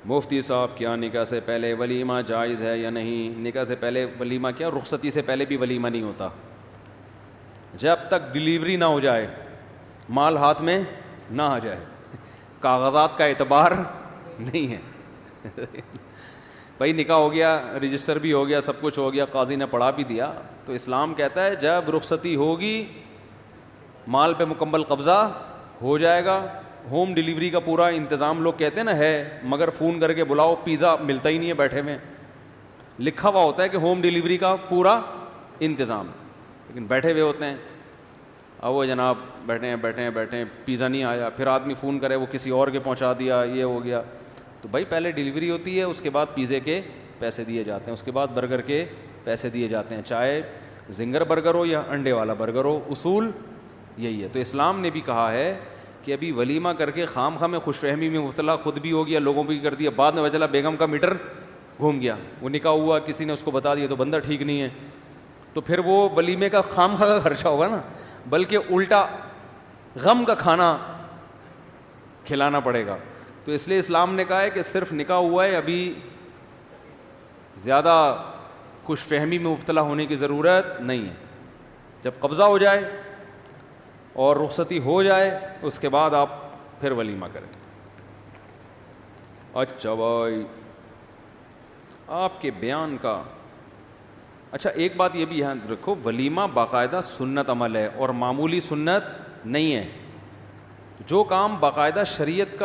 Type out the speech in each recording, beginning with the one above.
مفتی صاحب کیا نکاح سے پہلے ولیمہ جائز ہے یا نہیں؟ نکاح سے پہلے ولیمہ کیا، رخصتی سے پہلے بھی ولیمہ نہیں ہوتا جب تک ڈلیوری نہ ہو جائے، مال ہاتھ میں نہ آ جائے، کاغذات کا اعتبار نہیں ہے بھائی نکاح ہو گیا، رجسٹر بھی ہو گیا، سب کچھ ہو گیا، قاضی نے پڑھا بھی دیا، تو اسلام کہتا ہے جب رخصتی ہوگی مال پہ مکمل قبضہ ہو جائے گا۔ ہوم ڈلیوری کا پورا انتظام لوگ کہتے ہیں نا ہے، مگر فون کر کے بلاؤ پیزا ملتا ہی نہیں ہے بیٹھے میں، لکھا ہوا ہوتا ہے کہ ہوم ڈلیوری کا پورا انتظام، لیکن بیٹھے ہوئے ہوتے ہیں، اب وہ جناب بیٹھے ہیں پیزا نہیں آیا، پھر آدمی فون کرے وہ کسی اور کے پہنچا دیا، یہ ہو گیا۔ تو بھائی پہلے ڈلیوری ہوتی ہے، اس کے بعد پیزے کے پیسے دیے جاتے ہیں، اس کے بعد برگر کے پیسے دیے جاتے ہیں، چاہے زنگر برگر ہو یا انڈے والا برگر ہو، اصول یہی ہے۔ تو اسلام نے بھی کہا ہے کہ ابھی ولیمہ کر کے خام خواہ میں خوش فہمی میں مبتلا خود بھی ہو گیا، لوگوں بھی کر دیا، بعد میں چلا بیگم کا میٹر گھوم گیا، وہ نکاح ہوا کسی نے اس کو بتا دیا تو بندہ ٹھیک نہیں ہے، تو پھر وہ ولیمے کا خام خواہ کا خرچہ ہوگا نا، بلکہ الٹا غم کا کھانا کھلانا پڑے گا۔ تو اس لیے اسلام نے کہا ہے کہ صرف نکاح ہوا ہے، ابھی زیادہ خوش فہمی میں مبتلا ہونے کی ضرورت نہیں ہے، جب قبضہ ہو جائے اور رخصتی ہو جائے اس کے بعد آپ پھر ولیمہ کریں۔ اچھا بھائی آپ کے بیان کا اچھا ایک بات یہ بھی یہاں رکھو، ولیمہ باقاعدہ سنت عمل ہے اور معمولی سنت نہیں ہے۔ جو کام باقاعدہ شریعت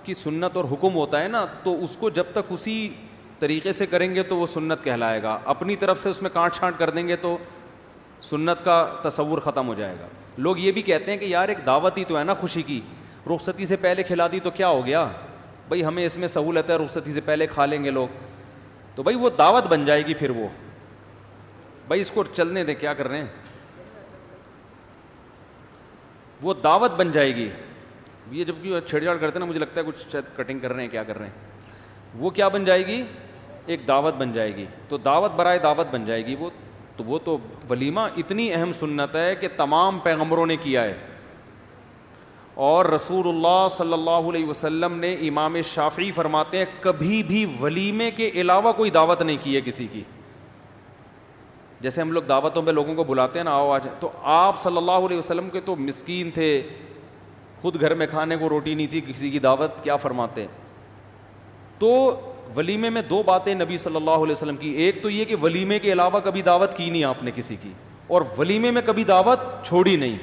کی سنت اور حکم ہوتا ہے نا، تو اس کو جب تک اسی طریقے سے کریں گے تو وہ سنت کہلائے گا، اپنی طرف سے اس میں کاٹ چھانٹ کر دیں گے تو سنت کا تصور ختم ہو جائے گا۔ لوگ یہ بھی کہتے ہیں کہ یار ایک دعوت ہی تو ہے نا خوشی کی، رخصتی سے پہلے کھلا دی تو کیا ہو گیا، بھائی ہمیں اس میں سہولت ہے، رخصتی سے پہلے کھا لیں گے لوگ، تو بھائی وہ دعوت بن جائے گی، پھر وہ بھائی اس کو چلنے دیں، کیا کر رہے ہیں، وہ دعوت بن جائے گی۔ یہ جب کہ چھیڑ چھاڑ کرتے ہیں نا، مجھے لگتا ہے کچھ شاید کٹنگ کر رہے ہیں، کیا کر رہے ہیں، وہ کیا بن جائے گی، ایک دعوت بن جائے گی، تو دعوت برائے دعوت بن جائے گی وہ تو ولیمہ اتنی اہم سنت ہے کہ تمام پیغمبروں نے کیا ہے، اور رسول اللہ صلی اللہ علیہ وسلم نے، امام شافعی فرماتے ہیں کبھی بھی ولیمے کے علاوہ کوئی دعوت نہیں کی ہے کسی کی۔ جیسے ہم لوگ دعوتوں پہ لوگوں کو بلاتے ہیں نا، آؤ آج، تو آپ صلی اللہ علیہ وسلم کے تو مسکین تھے، خود گھر میں کھانے کو روٹی نہیں تھی، کسی کی دعوت کیا فرماتے۔ تو ولیمے میں دو باتیں نبی صلی اللہ علیہ وسلم کی، ایک تو یہ کہ ولیمے کے علاوہ کبھی دعوت کی نہیں آپ نے کسی کی، اور ولیمے میں کبھی دعوت چھوڑی نہیں،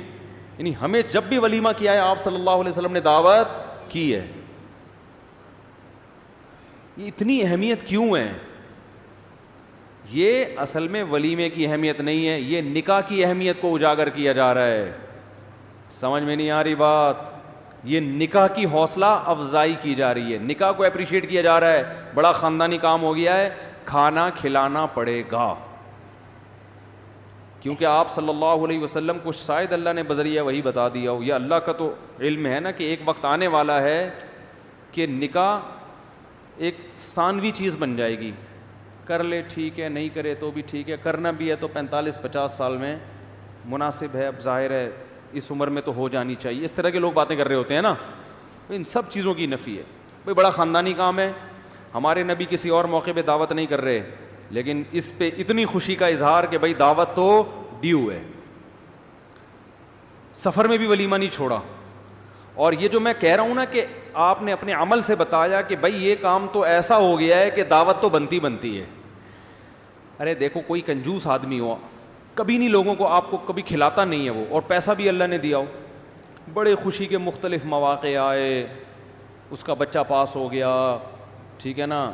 یعنی ہمیں جب بھی ولیمہ کیا ہے آپ صلی اللہ علیہ وسلم نے دعوت کی ہے۔ یہ اتنی اہمیت کیوں ہے؟ یہ اصل میں ولیمے کی اہمیت نہیں ہے، یہ نکاح کی اہمیت کو اجاگر کیا جا رہا ہے۔ سمجھ میں نہیں آ رہی بات؟ یہ نکاح کی حوصلہ افزائی کی جا رہی ہے، نکاح کو اپریشیٹ کیا جا رہا ہے، بڑا خاندانی کام ہو گیا ہے، کھانا کھلانا پڑے گا، کیونکہ آپ صلی اللہ علیہ وسلم کو شاید اللہ نے بذریعہ وہی بتا دیا ہو، یا اللہ کا تو علم ہے نا کہ ایک وقت آنے والا ہے کہ نکاح ایک ثانوی چیز بن جائے گی، کر لے ٹھیک ہے، نہیں کرے تو بھی ٹھیک ہے، کرنا بھی ہے تو 45-50 سال میں مناسب ہے، اب ظاہر ہے اس عمر میں تو ہو جانی چاہیے، اس طرح کے لوگ باتیں کر رہے ہوتے ہیں نا، ان سب چیزوں کی نفی ہے۔ بھائی بڑا خاندانی کام ہے، ہمارے نبی کسی اور موقع پہ دعوت نہیں کر رہے، لیکن اس پہ اتنی خوشی کا اظہار کہ بھائی دعوت تو ڈیو ہے، سفر میں بھی ولیمہ نہیں چھوڑا۔ اور یہ جو میں کہہ رہا ہوں نا کہ آپ نے اپنے عمل سے بتایا کہ بھائی یہ کام تو ایسا ہو گیا ہے کہ دعوت تو بنتی ہے۔ ارے دیکھو کوئی کنجوس آدمی ہو، کبھی نہیں لوگوں کو، آپ کو کبھی کھلاتا نہیں ہے وہ، اور پیسہ بھی اللہ نے دیا ہو، بڑے خوشی کے مختلف مواقع آئے، اس کا بچہ پاس ہو گیا، ٹھیک ہے نا،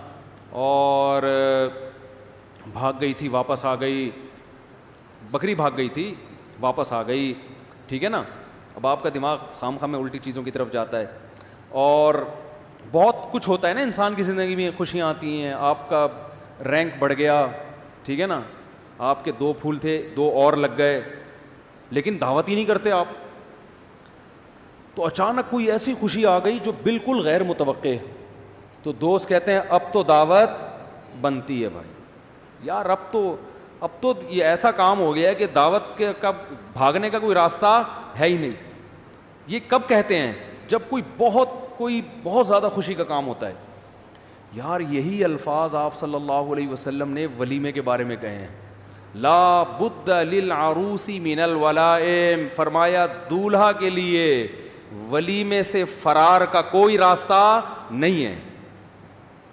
اور بھاگ گئی تھی واپس آ گئی، بکری بھاگ گئی تھی واپس آ گئی، ٹھیک ہے نا، اب آپ کا دماغ خام خواہ میں الٹی چیزوں کی طرف جاتا ہے، اور بہت کچھ ہوتا ہے نا انسان کی زندگی میں، خوشیاں آتی ہیں، آپ کا رینک بڑھ گیا، ٹھیک ہے نا، آپ کے 2 پھول تھے 2 اور لگ گئے، لیکن دعوت ہی نہیں کرتے آپ، تو اچانک کوئی ایسی خوشی آ گئی جو بالکل غیر متوقع، تو دوست کہتے ہیں اب تو دعوت بنتی ہے بھائی، یار اب تو یہ ایسا کام ہو گیا ہے کہ دعوت کے کب بھاگنے کا کوئی راستہ ہے ہی نہیں۔ یہ کب کہتے ہیں؟ جب کوئی بہت زیادہ خوشی کا کام ہوتا ہے، یار یہی الفاظ آپ صلی اللہ علیہ وسلم نے ولیمے کے بارے میں کہے ہیں, لا بد للعروس من الولائم, فرمایا دولہا کے لیے ولیمے سے فرار کا کوئی راستہ نہیں ہے.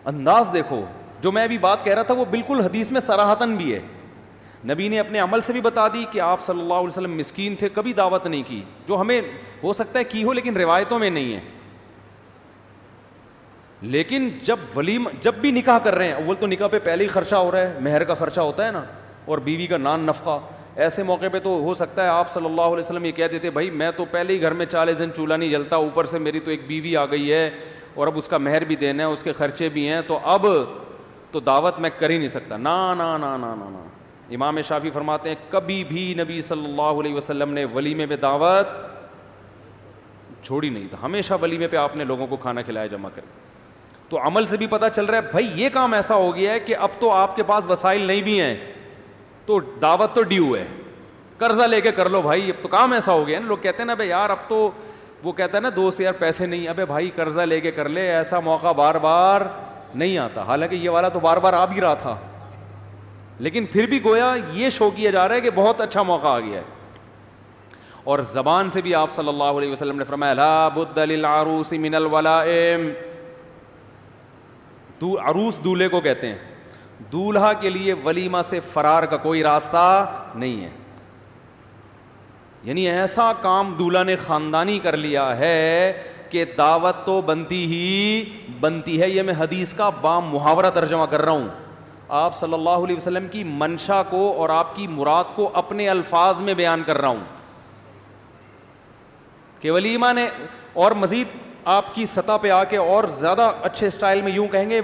انداز دیکھو, جو میں ابھی بات کہہ رہا تھا وہ بالکل حدیث میں صراحتاً بھی ہے. نبی نے اپنے عمل سے بھی بتا دی کہ آپ صلی اللہ علیہ وسلم مسکین تھے, کبھی دعوت نہیں کی, جو ہمیں ہو سکتا ہے کی ہو لیکن روایتوں میں نہیں ہے. لیکن جب بھی نکاح کر رہے ہیں, اول تو نکاح پہ پہلے ہی خرچہ ہو رہا ہے, مہر کا خرچہ ہوتا ہے نا, اور بیوی کا نان نفقہ. ایسے موقع پہ تو ہو سکتا ہے آپ صلی اللہ علیہ وسلم یہ کہہ دیتے, بھائی میں تو پہلے ہی گھر میں 40 دن چولہا نہیں جلتا, اوپر سے میری تو ایک بیوی آ گئی ہے اور اب اس کا مہر بھی دینا ہے, اس کے خرچے بھی ہیں, تو اب تو دعوت میں کر ہی نہیں سکتا. نا نا نا نا نا نا. امام شافعی فرماتے ہیں کبھی بھی نبی صلی اللہ علیہ وسلم نے ولیمے پہ دعوت چھوڑی نہیں تھا, ہمیشہ ولیمے پہ آپ نے لوگوں کو کھانا کھلایا جمع کر. تو عمل سے بھی پتہ چل رہا ہے بھائی یہ کام ایسا ہو گیا ہے کہ اب تو آپ کے پاس وسائل نہیں بھی ہیں, تو دعوت تو ڈیو ہے, قرضہ لے کے کر لو بھائی, اب تو کام ایسا ہو گیا ہے نا. لوگ کہتے ہیں نا بھائی یار اب تو, وہ کہتا ہے نا دوست یار پیسے نہیں, ابے بھائی قرضہ لے کے کر لے, ایسا موقع بار بار نہیں آتا. حالانکہ یہ والا تو بار بار آ بھی رہا تھا, لیکن پھر بھی گویا یہ شو کیا جا رہا ہے کہ بہت اچھا موقع آ گیا ہے. اور زبان سے بھی آپ صلی اللہ علیہ وسلم نے فرمایا لا بد للعروس من الولائم, عروس دولہے کو کہتے ہیں, دولہا کے لیے ولیمہ سے فرار کا کوئی راستہ نہیں ہے. یعنی ایسا کام دولہا نے خاندانی کر لیا ہے کہ دعوت تو بنتی ہی بنتی ہے. یہ میں حدیث کا محاورہ ترجمہ کر رہا ہوں, آپ صلی اللہ علیہ وسلم کی منشا کو اور آپ کی مراد کو اپنے الفاظ میں بیان کر رہا ہوں کہ ولیمہ نے, اور مزید آپ کی سطح پہ آ کے اور زیادہ اچھے سٹائل میں یوں کہیں گے,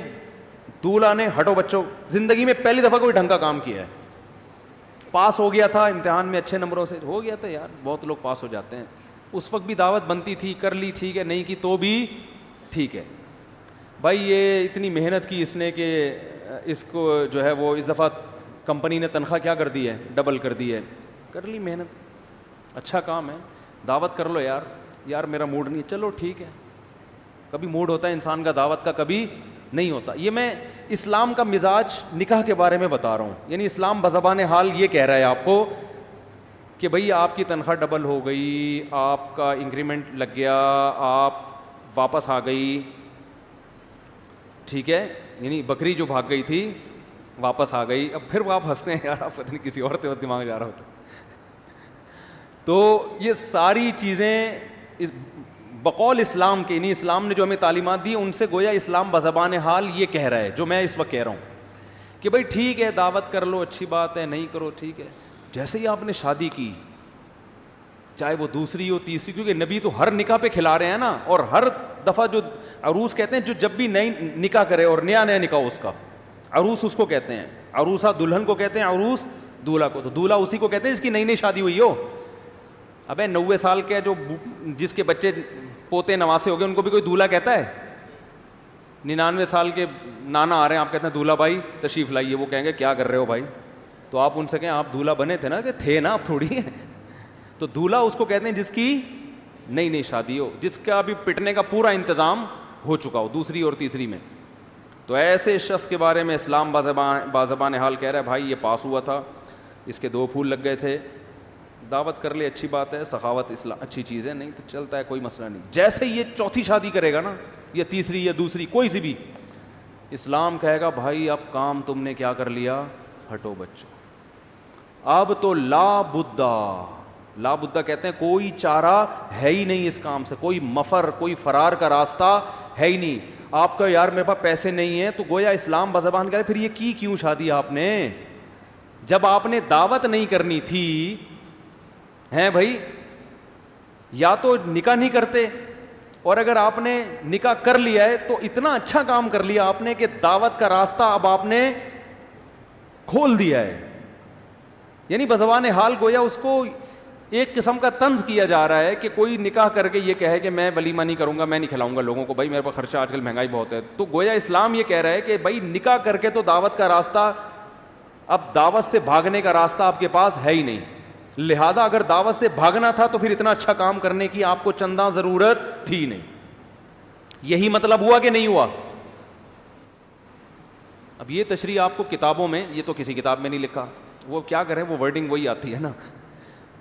دولہا نے ہٹو بچوں زندگی میں پہلی دفعہ کوئی ڈھنگ کا کام کیا ہے. پاس ہو گیا تھا امتحان میں اچھے نمبروں سے, ہو گیا تھا یار, بہت لوگ پاس ہو جاتے ہیں, اس وقت بھی دعوت بنتی تھی, کر لی ٹھیک ہے, نہیں کی تو بھی ٹھیک ہے. بھائی یہ اتنی محنت کی اس نے کہ اس کو جو ہے وہ اس دفعہ کمپنی نے تنخواہ کیا کر دی ہے, ڈبل کر دی ہے, کر لی محنت, اچھا کام ہے, دعوت کر لو یار, یار میرا موڈ نہیں, چلو ٹھیک ہے. کبھی موڈ ہوتا ہے انسان کا, دعوت کا کبھی نہیں ہوتا. یہ میں اسلام کا مزاج نکاح کے بارے میں بتا رہا ہوں. یعنی اسلام بزبان حال یہ کہہ رہا ہے آپ کو کہ بھئی آپ کی تنخواہ ڈبل ہو گئی, آپ کا انکریمنٹ لگ گیا, آپ واپس آ گئی, ٹھیک ہے, یعنی بکری جو بھاگ گئی تھی واپس آ گئی. اب پھر وہ آپ ہنستے ہیں یار, آپ پتہ نہیں کسی اور دماغ جا رہا ہوتا. تو یہ ساری چیزیں بقول اسلام کے, یعنی اسلام نے جو ہمیں تعلیمات دی ان سے گویا اسلام بزبان حال یہ کہہ رہا ہے جو میں اس وقت کہہ رہا ہوں کہ بھائی ٹھیک ہے دعوت کر لو, اچھی بات ہے, نہیں کرو ٹھیک ہے. جیسے ہی آپ نے شادی کی, چاہے وہ دوسری ہو تیسری, کیونکہ نبی تو ہر نکاح پہ کھلا رہے ہیں نا, اور ہر دفعہ جو عروس کہتے ہیں, جو جب بھی نئی نکاح کرے اور نیا نکاح اس کا عروس اس کو کہتے ہیں, عروسہ دلہن کو کہتے ہیں, عروس دولہا کو. تو دولہا اسی کو کہتے ہیں جس کی نئی نئی شادی ہوئی ہو. ابے 90 سال کے جو جس کے بچے پوتے نواسے ہو گئے ان کو بھی کوئی دولہا کہتا ہے؟ 99 سال کے نانا آ رہے ہیں, آپ کہتے ہیں دولہا بھائی تشریف لائیے, وہ کہیں گے کیا کر رہے ہو بھائی؟ تو آپ ان سے کہیں آپ دولہا بنے تھے نا, کہ تھے نا, آپ تھوڑی ہیں. تو دولہا اس کو کہتے ہیں جس کی نئی نئی شادی ہو, جس کا ابھی پٹنے کا پورا انتظام ہو چکا ہو دوسری اور تیسری میں. تو ایسے شخص کے بارے میں اسلام بازبان حال کہہ رہا ہے بھائی یہ پاس ہوا تھا, اس کے 2 پھول لگ گئے تھے, دعوت کر لے, اچھی بات ہے, سخاوت اسلام اچھی چیز ہے, نہیں تو چلتا ہے, کوئی مسئلہ نہیں. جیسے یہ چوتھی شادی کرے گا نا, یا تیسری یا دوسری کوئی سی بھی, اسلام کہے گا بھائی اب کام تم نے کیا کر لیا, ہٹو بچوں, اب تو لا بدہ کہتے ہیں کوئی چارہ ہے ہی نہیں اس کام سے, کوئی مفر, کوئی فرار کا راستہ ہے ہی نہیں. آپ کا یار میرے پاس پیسے نہیں ہیں, تو گویا اسلام بزبان کرے پھر یہ کی کیوں شادی آپ نے, جب آپ نے دعوت نہیں کرنی تھی ہیں بھائی, یا تو نکاح نہیں کرتے, اور اگر آپ نے نکاح کر لیا ہے تو اتنا اچھا کام کر لیا آپ نے کہ دعوت کا راستہ اب آپ نے کھول دیا ہے. یعنی بزبان حال گویا اس کو ایک قسم کا طنز کیا جا رہا ہے کہ کوئی نکاح کر کے یہ کہے کہ میں ولیمہ نہیں کروں گا, میں نہیں کھلاؤں گا لوگوں کو, بھائی میرے پاس خرچہ آج کل مہنگائی بہت ہے. تو گویا اسلام یہ کہہ رہا ہے کہ بھائی نکاح کر کے تو دعوت کا راستہ, اب دعوت سے بھاگنے کا راستہ آپ کے پاس ہے ہی نہیں, لہذا اگر دعوت سے بھاگنا تھا تو پھر اتنا اچھا کام کرنے کی آپ کو چندہ ضرورت تھی نہیں. یہی مطلب ہوا کہ نہیں ہوا؟ اب یہ تشریح آپ کو کتابوں میں, یہ تو کسی کتاب میں نہیں لکھا, وہ کیا کریں, وہ ورڈنگ وہی آتی ہے نا,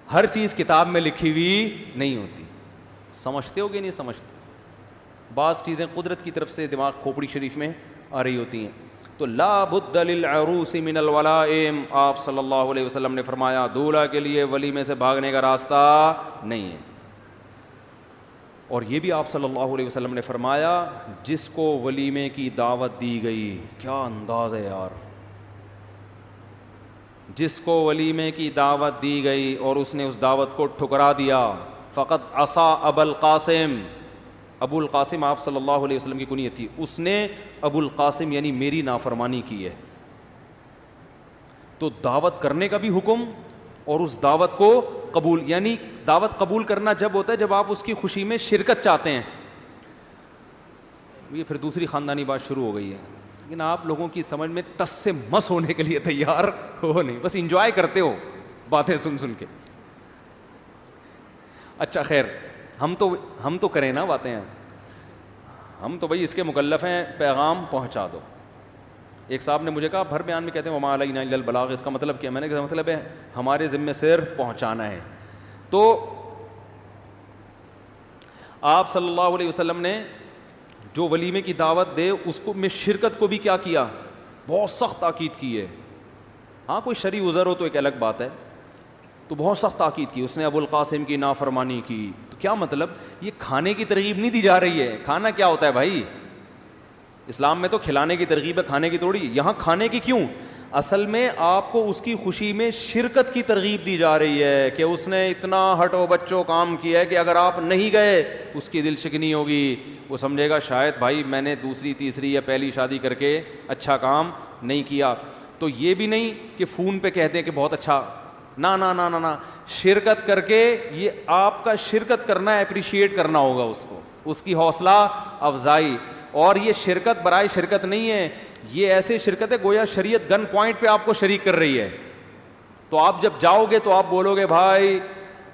ہر چیز کتاب میں لکھی ہوئی نہیں ہوتی. سمجھتے ہو کہ نہیں سمجھتے؟ بعض چیزیں قدرت کی طرف سے دماغ کھوپڑی شریف میں آ رہی ہوتی ہیں. تو لا بد للعروس من الولائم, آپ صلی اللہ علیہ وسلم نے فرمایا دولہا کے لیے ولیمے سے بھاگنے کا راستہ نہیں ہے. اور یہ بھی آپ صلی اللہ علیہ وسلم نے فرمایا جس کو ولیمے کی دعوت دی گئی, کیا انداز ہے یار, جس کو ولیمے کی دعوت دی گئی اور اس نے اس دعوت کو ٹھکرا دیا, فقط عصا ابا القاسم, ابو القاسم آپ صلی اللہ علیہ وسلم کی کنیت تھی, اس نے ابو القاسم یعنی میری نافرمانی کی ہے. تو دعوت کرنے کا بھی حکم اور اس دعوت کو قبول, یعنی دعوت قبول کرنا جب ہوتا ہے جب آپ اس کی خوشی میں شرکت چاہتے ہیں. یہ پھر دوسری خاندانی بات شروع ہو گئی ہے, لیکن آپ لوگوں کی سمجھ میں ٹس سے مس ہونے کے لیے تیار ہو نہیں, بس انجوائے کرتے ہو باتیں سن سن کے. اچھا خیر, ہم تو کریں نا باتیں, ہم تو بھائی اس کے مکلف ہیں, پیغام پہنچا دو. ایک صاحب نے مجھے کہا بھر بیان میں کہتے ہیں وما علینا الا البلاغ, اس کا مطلب کیا؟ میں نے کہا مطلب ہے ہمارے ذمے صرف پہنچانا ہے. تو آپ صلی اللہ علیہ وسلم نے جو ولیمے کی دعوت دے اس کو میں شرکت کو بھی کیا کیا, بہت سخت تاکید کی ہے. ہاں کوئی شرعی عذر ہو تو ایک الگ بات ہے, تو بہت سخت تاکید کی. اس نے ابو القاسم کی نافرمانی کی. تو کیا مطلب, یہ کھانے کی ترغیب نہیں دی جا رہی ہے. کھانا کیا ہوتا ہے بھائی, اسلام میں تو کھلانے کی ترغیب ہے, کھانے کی تھوڑی. یہاں کھانے کی کیوں, اصل میں آپ کو اس کی خوشی میں شرکت کی ترغیب دی جا رہی ہے کہ اس نے اتنا ہٹو بچوں کام کیا ہے کہ اگر آپ نہیں گئے اس کی دل شکنی ہوگی, وہ سمجھے گا شاید بھائی میں نے دوسری تیسری یا پہلی شادی کر کے اچھا کام نہیں کیا. تو یہ بھی نہیں کہ فون پہ کہتے ہیں کہ بہت اچھا, نا نا نا نا نا, شرکت کر کے, یہ آپ کا شرکت کرنا ہے, اپریشیٹ کرنا ہوگا اس کو, اس کی حوصلہ افزائی. اور یہ شرکت برائے شرکت نہیں ہے, یہ ایسے شرکت ہے گویا شریعت گن پوائنٹ پہ آپ کو شریک کر رہی ہے. تو آپ جب جاؤ گے تو آپ بولو گے بھائی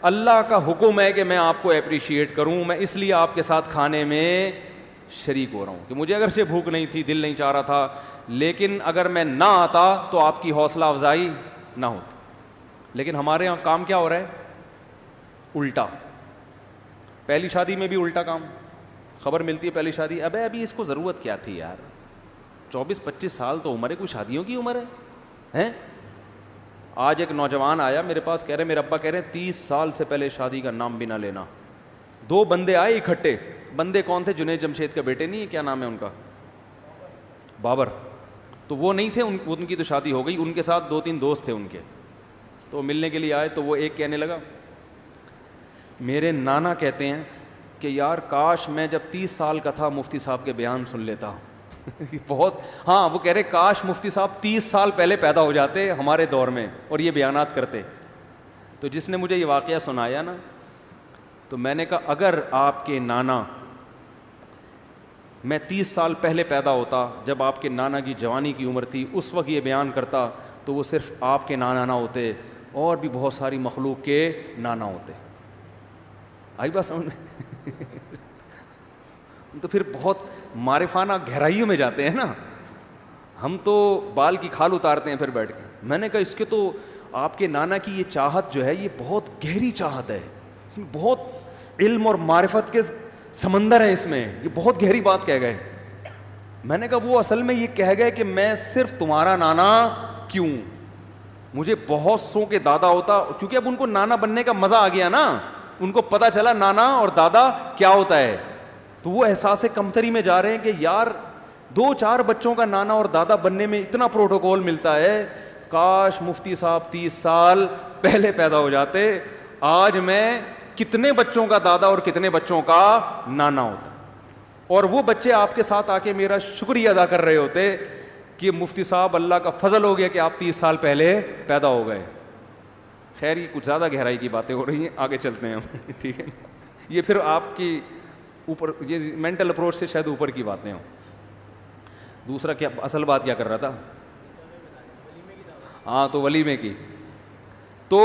اللہ کا حکم ہے کہ میں آپ کو اپریشیٹ کروں, میں اس لیے آپ کے ساتھ کھانے میں شریک ہو رہا ہوں کہ مجھے اگرچہ بھوک نہیں تھی, دل نہیں چاہ رہا تھا, لیکن اگر میں نہ آتا تو آپ کی حوصلہ افزائی نہ ہوتی. لیکن ہمارے یہاں کام کیا ہو رہا ہے, الٹا. پہلی شادی میں بھی الٹا کام, خبر ملتی ہے پہلی شادی, ابھی اس کو ضرورت کیا تھی یار, 24-25 سال تو عمر ہے, کوئی شادیوں کی عمر ہے. آج ایک نوجوان آیا میرے پاس, کہہ رہے میرے ابا کہہ رہے ہیں 30 سال سے پہلے شادی کا نام بھی نہ لینا. 2 بندے آئے اکٹھے, بندے کون تھے, جنید جمشید کے بیٹے, نہیں کیا نام ہے ان کا, بابر. تو وہ نہیں تھے, ان کی تو شادی ہو گئی, ان کے ساتھ 2-3 دوست تھے ان کے. تو ملنے کے لیے آئے تو وہ ایک کہنے لگا میرے نانا کہتے ہیں کہ یار کاش میں جب 30 سال کا تھا مفتی صاحب کے بیان سن لیتا. بہت, ہاں وہ کہہ رہے کاش مفتی صاحب 30 سال پہلے پیدا ہو جاتے ہمارے دور میں اور یہ بیانات کرتے. تو جس نے مجھے یہ واقعہ سنایا نا, تو میں نے کہا اگر آپ کے نانا, میں 30 سال پہلے پیدا ہوتا جب آپ کے نانا کی جوانی کی عمر تھی, اس وقت یہ بیان کرتا, تو وہ صرف آپ کے نانا نہ ہوتے, اور بھی بہت ساری مخلوق کے نانا ہوتے. آئی بات سمجھ میں؟ تو پھر بہت معرفانہ گہرائیوں میں جاتے ہیں نا, ہم تو بال کی کھال اتارتے ہیں پھر بیٹھ کے. میں نے کہا اس کے تو آپ کے نانا کی یہ چاہت جو ہے یہ بہت گہری چاہت ہے, اس میں بہت علم اور معرفت کے سمندر ہے, اس میں یہ بہت گہری بات کہہ گئے. میں نے کہا وہ اصل میں یہ کہہ گئے کہ میں صرف تمہارا نانا کیوں, مجھے بہت سو کے دادا ہوتا, کیونکہ اب ان کو نانا بننے کا مزہ آ گیا نا, ان کو پتہ چلا نانا اور دادا کیا ہوتا ہے. تو وہ احساس کمتری میں جا رہے ہیں کہ یار 2-4 بچوں کا نانا اور دادا بننے میں اتنا پروٹوکول ملتا ہے, کاش مفتی صاحب 30 سال پہلے پیدا ہو جاتے, آج میں کتنے بچوں کا دادا اور کتنے بچوں کا نانا ہوتا, اور وہ بچے آپ کے ساتھ آ کے میرا شکریہ ادا کر رہے ہوتے کہ مفتی صاحب اللہ کا فضل ہو گیا کہ آپ 30 سال پہلے پیدا ہو گئے. خیر یہ کچھ زیادہ گہرائی کی باتیں ہو رہی ہیں, آگے چلتے ہیں ہم. ٹھیک ہے, یہ پھر آپ کی اوپر, یہ مینٹل اپروچ سے شاید اوپر کی باتیں ہوں. دوسرا کیا اصل بات کیا کر رہا تھا, ہاں تو ولیمے کی. تو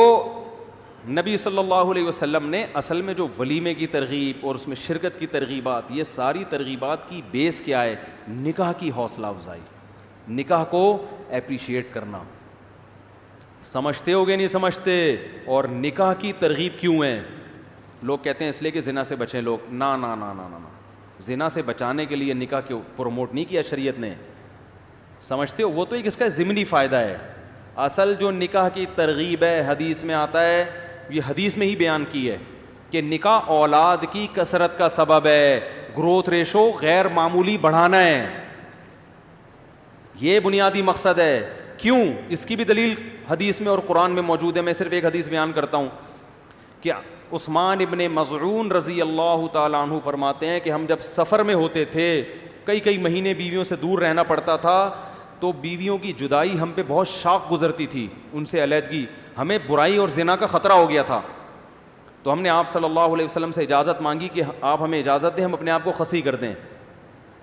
نبی صلی اللہ علیہ وسلم نے اصل میں جو ولیمے کی ترغیب اور اس میں شرکت کی ترغیبات, یہ ساری ترغیبات کی بیس کیا ہے, نکاح کی حوصلہ افزائی. نکاح کو اپریشیٹ کرنا. سمجھتے ہو گے نہیں سمجھتے؟ اور نکاح کی ترغیب کیوں ہے؟ لوگ کہتے ہیں اس لیے کہ زنا سے بچیں لوگ. نا نا نا نا نا, زنا سے بچانے کے لیے نکاح کو پروموٹ نہیں کیا شریعت نے. سمجھتے ہو؟ وہ تو ایک اس کا ضمنی فائدہ ہے. اصل جو نکاح کی ترغیب ہے حدیث میں آتا ہے, یہ حدیث میں ہی بیان کی ہے کہ نکاح اولاد کی کثرت کا سبب ہے, گروتھ ریشو غیر معمولی بڑھانا ہے, یہ بنیادی مقصد ہے. کیوں؟ اس کی بھی دلیل حدیث میں اور قرآن میں موجود ہے. میں صرف ایک حدیث بیان کرتا ہوں کہ عثمان ابن مظعون رضی اللہ تعالیٰ عنہ فرماتے ہیں کہ ہم جب سفر میں ہوتے تھے, کئی مہینے بیویوں سے دور رہنا پڑتا تھا, تو بیویوں کی جدائی ہم پہ بہت شاق گزرتی تھی, ان سے علیحدگی, ہمیں برائی اور زنا کا خطرہ ہو گیا تھا. تو ہم نے آپ صلی اللہ علیہ وسلم سے اجازت مانگی کہ آپ ہمیں اجازت دیں, ہم اپنے آپ کو خصی کر دیں,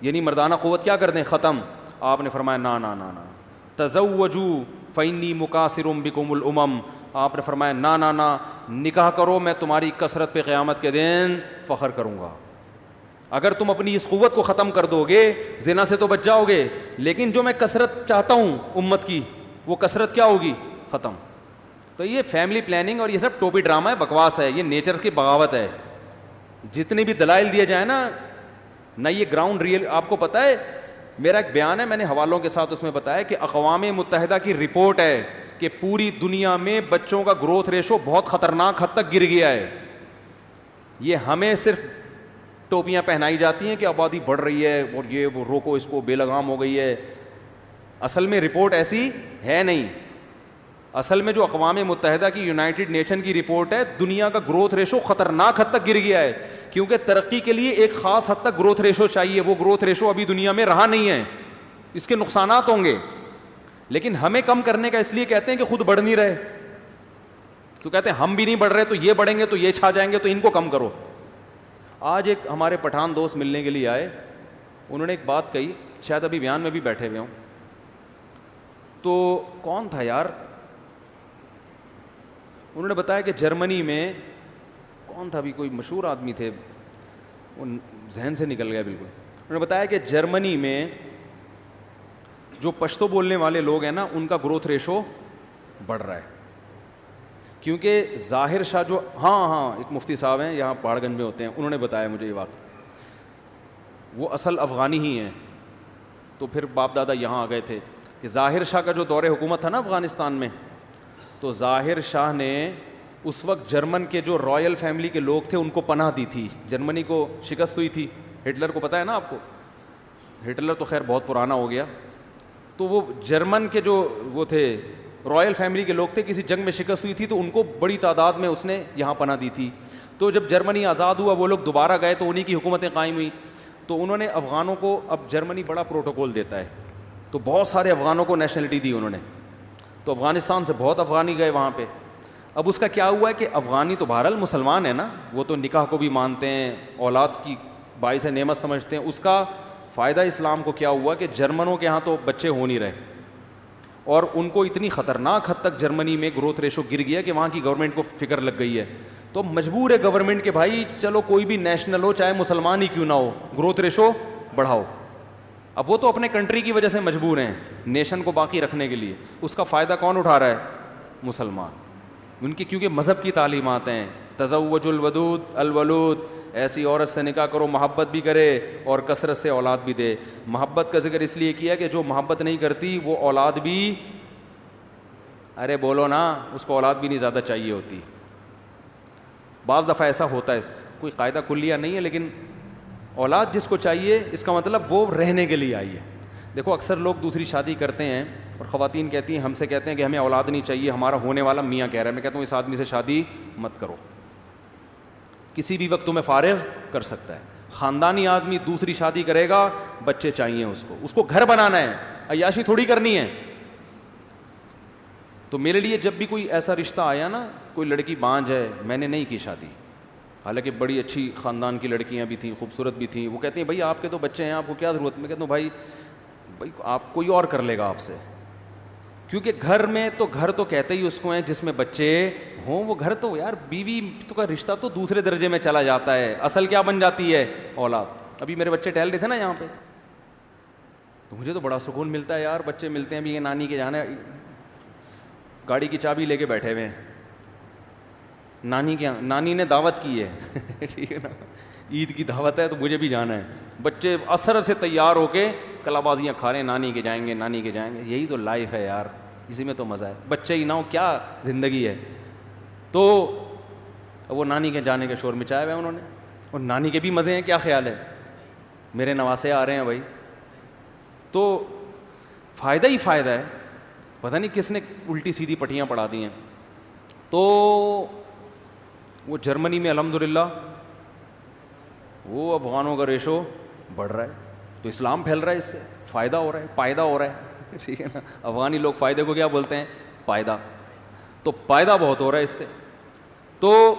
یعنی مردانہ قوت کیا کر دیں, ختم. آپ نے فرمایا نا نا نا نا, تزوجوا فإنی مکاثر بکم الامم. آپ نے فرمایا نا نا نا, نکاح کرو, میں تمہاری کثرت پہ قیامت کے دن فخر کروں گا. اگر تم اپنی اس قوت کو ختم کر دو گے, زنا سے تو بچ جاؤ گے, لیکن جو میں کثرت چاہتا ہوں امت کی, وہ کثرت کیا ہوگی, ختم. تو یہ فیملی پلاننگ اور یہ سب ٹوپی ڈرامہ ہے, بکواس ہے, یہ نیچر کی بغاوت ہے. جتنے بھی دلائل دیے جائیں نا, نہ یہ گراؤنڈ ریئل. آپ کو پتہ ہے, میرا ایک بیان ہے, میں نے حوالوں کے ساتھ اس میں بتایا کہ اقوام متحدہ کی رپورٹ ہے کہ پوری دنیا میں بچوں کا گروتھ ریشو بہت خطرناک حد تک گر گیا ہے. یہ ہمیں صرف ٹوپیاں پہنائی جاتی ہیں کہ آبادی بڑھ رہی ہے اور یہ وہ روکو اس کو, بے لگام ہو گئی ہے. اصل میں رپورٹ ایسی ہے نہیں. اصل میں جو اقوام متحدہ کی یونائٹڈ نیشن کی رپورٹ ہے, دنیا کا گروتھ ریشو خطرناک حد تک گر گیا ہے, کیونکہ ترقی کے لیے ایک خاص حد تک گروتھ ریشو چاہیے. وہ گروتھ ریشو ابھی دنیا میں رہا نہیں ہے, اس کے نقصانات ہوں گے, لیکن ہمیں کم کرنے کا اس لیے کہتے ہیں کہ خود بڑھ نہیں رہے. تو کہتے ہیں ہم بھی نہیں بڑھ رہے, تو یہ بڑھیں گے تو یہ چھا جائیں گے, تو ان کو کم کرو. آج ایک ہمارے پٹھان دوست ملنے کے لیے آئے, انہوں نے ایک بات کہی, شاید ابھی بیان میں بھی بیٹھے ہوئے ہوں. تو کون تھا یار, انہوں نے بتایا کہ جرمنی میں کون تھا, بھی کوئی مشہور آدمی تھے, وہ ذہن سے نکل گیا بالکل. انہوں نے بتایا کہ جرمنی میں جو پشتو بولنے والے لوگ ہیں نا, ان کا گروتھ ریشو بڑھ رہا ہے, کیونکہ ظاہر شاہ جو ایک مفتی صاحب ہیں یہاں پہاڑ گنج میں ہوتے ہیں, انہوں نے بتایا مجھے یہ واقعہ. وہ اصل افغانی ہی ہیں, تو پھر باپ دادا یہاں آ گئے تھے. کہ ظاہر شاہ کا جو دور حکومت تھا نا افغانستان میں, تو ظاہر شاہ نے اس وقت جرمن کے جو رائل فیملی کے لوگ تھے ان کو پناہ دی تھی. جرمنی کو شکست ہوئی تھی, ہٹلر کو پتہ ہے نا آپ کو, ہٹلر تو خیر بہت پرانا ہو گیا. تو وہ جرمن کے جو وہ تھے رائل فیملی کے لوگ تھے, کسی جنگ میں شکست ہوئی تھی تو ان کو بڑی تعداد میں اس نے یہاں پناہ دی تھی. تو جب جرمنی آزاد ہوا, وہ لوگ دوبارہ گئے تو انہی کی حکومتیں قائم ہوئیں. تو انہوں نے افغانوں کو, اب جرمنی بڑا پروٹوکول دیتا ہے, تو بہت سارے افغانوں کو نیشنلٹی دی انہوں نے. تو افغانستان سے بہت افغانی گئے وہاں پہ. اب اس کا کیا ہوا ہے کہ افغانی تو بہرحال مسلمان ہے نا, وہ تو نکاح کو بھی مانتے ہیں, اولاد کی باعث نعمت سمجھتے ہیں. اس کا فائدہ اسلام کو کیا ہوا کہ جرمنوں کے ہاں تو بچے ہو نہیں رہے, اور ان کو اتنی خطرناک حد تک جرمنی میں گروتھ ریشو گر گیا کہ وہاں کی گورنمنٹ کو فکر لگ گئی ہے. تو مجبور ہے گورنمنٹ کہ بھائی چلو کوئی بھی نیشنل ہو, چاہے مسلمان ہی کیوں نہ ہو, گروتھ ریشو بڑھاؤ. اب وہ تو اپنے کنٹری کی وجہ سے مجبور ہیں نیشن کو باقی رکھنے کے لیے. اس کا فائدہ کون اٹھا رہا ہے؟ مسلمان. ان کی کیونکہ مذہب کی تعلیمات ہیں, تزوج الودود الولود, ایسی عورت سے نکاح کرو محبت بھی کرے اور کثرت سے اولاد بھی دے. محبت کا ذکر اس لیے کیا کہ جو محبت نہیں کرتی وہ اولاد بھی, ارے بولو نا, اس کو اولاد بھی نہیں زیادہ چاہیے ہوتی. بعض دفعہ ایسا ہوتا ہے, کوئی قاعدہ کلیہ نہیں ہے, لیکن اولاد جس کو چاہیے اس کا مطلب وہ رہنے کے لیے آئی ہے. دیکھو اکثر لوگ دوسری شادی کرتے ہیں اور خواتین کہتی ہیں, ہم سے کہتے ہیں کہ ہمیں اولاد نہیں چاہیے, ہمارا ہونے والا میاں کہہ رہا ہے. میں کہتا ہوں اس آدمی سے شادی مت کرو, کسی بھی وقت تمہیں فارغ کر سکتا ہے. خاندانی آدمی دوسری شادی کرے گا, بچے چاہیے اس کو گھر بنانا ہے, عیاشی تھوڑی کرنی ہے. تو میرے لیے جب بھی کوئی ایسا رشتہ آیا نا, کوئی لڑکی بانجھ ہے, میں نے نہیں کی شادی, حالانکہ بڑی اچھی خاندان کی لڑکیاں بھی تھیں, خوبصورت بھی تھیں. وہ کہتی ہیں بھائی آپ کے تو بچے ہیں, آپ کو کیا ضرورت. میں کہتا ہوں بھائی آپ کوئی اور کر لے گا آپ سے, کیونکہ گھر میں تو گھر تو کہتے ہی اس کو ہیں جس میں بچے ہوں. وہ گھر تو یار بیوی تو کا رشتہ تو دوسرے درجے میں چلا جاتا ہے, اصل کیا بن جاتی ہے؟ اولاد. ابھی میرے بچے ٹہل رہے تھے نا یہاں پہ, تو مجھے تو بڑا سکون ملتا ہے یار, بچے ملتے ہیں بھی, یہ نانی کے جانا ہے, گاڑی کی چابی لے کے بیٹھے ہوئے ہیں, نانی کے, نانی نے دعوت کی ہے ٹھیک ہے نا, عید کی دعوت ہے تو مجھے بھی جانا ہے. بچے اثر سے تیار ہو کے کلا بازیاں کھا رہے ہیں, نانی کے جائیں گے, نانی کے جائیں گے. یہی تو لائف ہے یار, اسی میں تو مزہ ہے. بچے ہی نہ ہو کیا زندگی ہے. تو وہ نانی کے جانے کے شور مچایا ہوا ہے انہوں نے, اور نانی کے بھی مزے ہیں, کیا خیال ہے, میرے نواسے آ رہے ہیں بھائی. تو فائدہ ہی فائدہ ہے, پتہ نہیں کس نے الٹی سیدھی پٹیاں پڑھا دی ہیں. تو وہ جرمنی میں الحمدللہ وہ افغانوں کا ریشو بڑھ رہا ہے, تو اسلام پھیل رہا ہے, اس سے فائدہ ہو رہا ہے, پائدہ ہو رہا ہے ٹھیک ہے نا. افغانی لوگ فائدے کو کیا بولتے ہیں, پائدہ. تو پائدہ بہت ہو رہا ہے اس سے. تو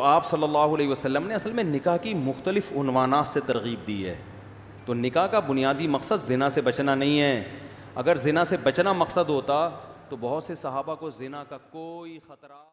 آپ صلی اللہ علیہ وسلم نے اصل میں نکاح کی مختلف عنوانات سے ترغیب دی ہے. تو نکاح کا بنیادی مقصد زنا سے بچنا نہیں ہے. اگر زنا سے بچنا مقصد ہوتا تو بہت سے صحابہ کو زنا کا کوئی خطرہ